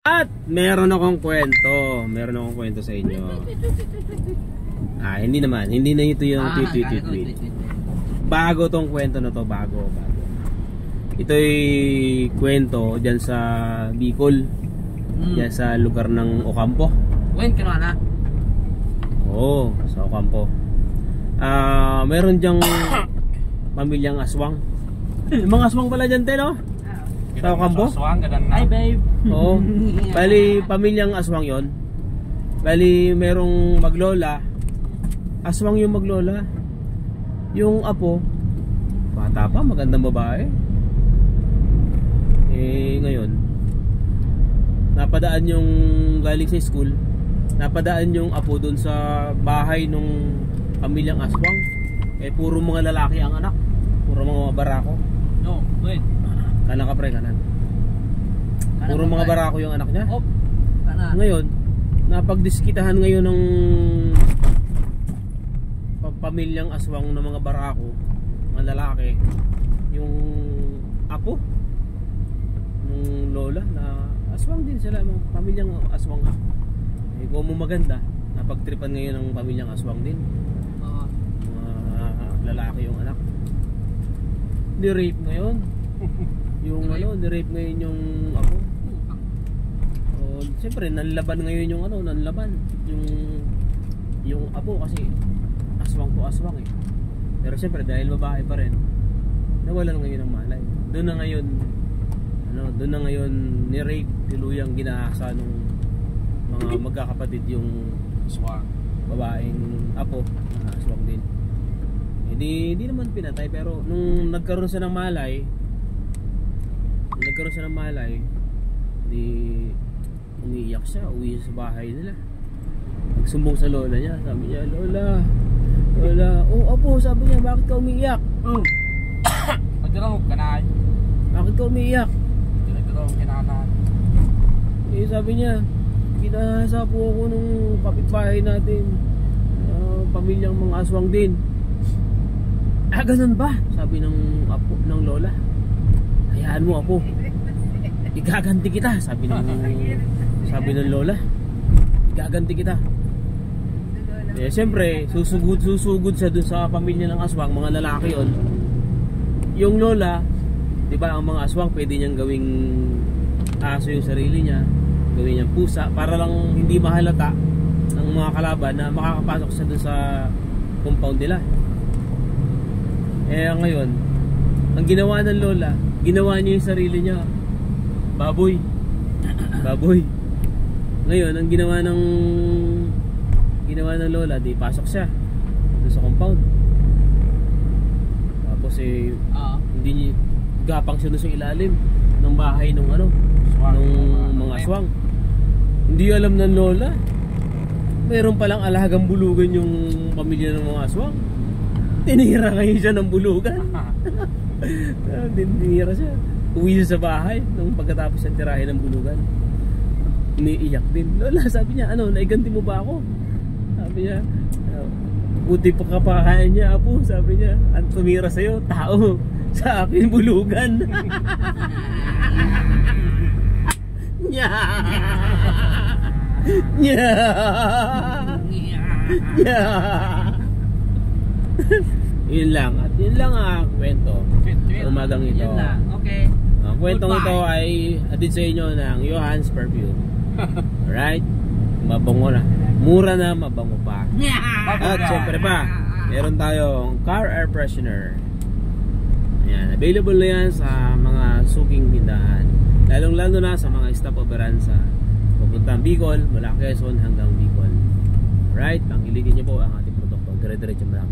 At meron akong kwento sa inyo. Hindi naman, hindi na ito yung tweet. Bago tong kwento na to, bago. Ito'y kwento diyan sa Bicol, diyan sa lugar ng Ocampo. Wen kano na? Oo, sa Ocampo. Meron diyang pamilyang aswang. Mga aswang pala dyan, no? Sa Ocampo? Hi babe. Oo. Bali, pamilyang aswang yon. Bali, merong maglola. Aswang yung maglola. Yung apo, bata pa, magandang babae. Ngayon, napadaan yung galing sa school. Napadaan yung apo dun sa bahay nung pamilyang aswang. Puro mga lalaki ang anak. Puro mga barako. No, wait. Kanan ka pre, kanan. Puro mga barako yung anak niya. Kanan. Ngayon, napagdiskitahan ngayon ng pamilyang aswang ng mga barako, mga lalaki, yung apo ng lola na aswang din sila, mga pamilyang aswang. Kung mo maganda, napagtripan ngayon ng pamilyang aswang din. Mga lalaki yung anak. Ni-rape ngayon. Ni-rape ngayon yung apo. Siyempre, nanlaban ngayon yung nanlaban. Yung apo kasi aswang to aswang eh. Pero siyempre, dahil babae pa rin, nawalan ngayon ng malay. Doon na ngayon ni-rape, tiluyang ginahasa nung mga magkakapatid yung aswang. Babaeng apo, aswang din. Hindi naman pinatay, pero nung nagkaroon siya ng malay, di umiiyak siya, uwi sa bahay nila. Nagsumbong sa lola niya, sabi niya, Lola, apo, sabi niya, bakit ka umiiyak? Bakit ka umiiyak? Sabi niya, kinahasa po ako nung kapitbahay natin, pamilyang mga aswang din. Ganun ba? Sabi ng apo, ng lola. Hayaan mo apo, igaganti kita. Sabi ng lola, igaganti kita. Siyempre, susugod siya dun sa pamilya ng aswang, mga lalaki yon. Yung lola, di ba, ang mga aswang pwede niyang gawing aso yung sarili niya, gawin niyang pusa, para lang hindi mahalata ng mga kalaban na makakapasok siya dun sa compound nila. Ngayon, ang ginawa ng lola, ginawa niya yung sarili niya baboy. Ngayon, ang ginawa ng lola, di pasok siya doon sa compound. Tapos hindi niya gapang siya doon sa ilalim ng bahay nung mga aswang. Hindi alam ng lola, meron palang alagang bulugan yung pamilya ng mga aswang. Tinira ngayon siya ng bulugan. Tinira siya. Uwi siya sa bahay nung pagkatapos siya tirahin ng bulugan. Umiiyak din. Lola, sabi niya, naiganti mo ba ako? Sabi niya, buti pa kapakain niya, apo. Sabi niya, ang tumira sa'yo, tao. Sa akin, bulugan. Nya. Yun lang. At yun lang ang kwento umagang ito. Okay. Ang kwentong ito ay atid sa inyo ng Johan's Perfume. Alright? Mabango na. Mura na, mabango pa. At syempre pa, meron tayong car air freshener. Ayan, available na yan sa mga suking tindahan. Lalong-lalo na sa mga stopoveran sa pupuntang Bicol, mula Quezon hanggang Bicol. Alright, pangilikin niyo po ang ating produkto. Dire-diretso mo lang.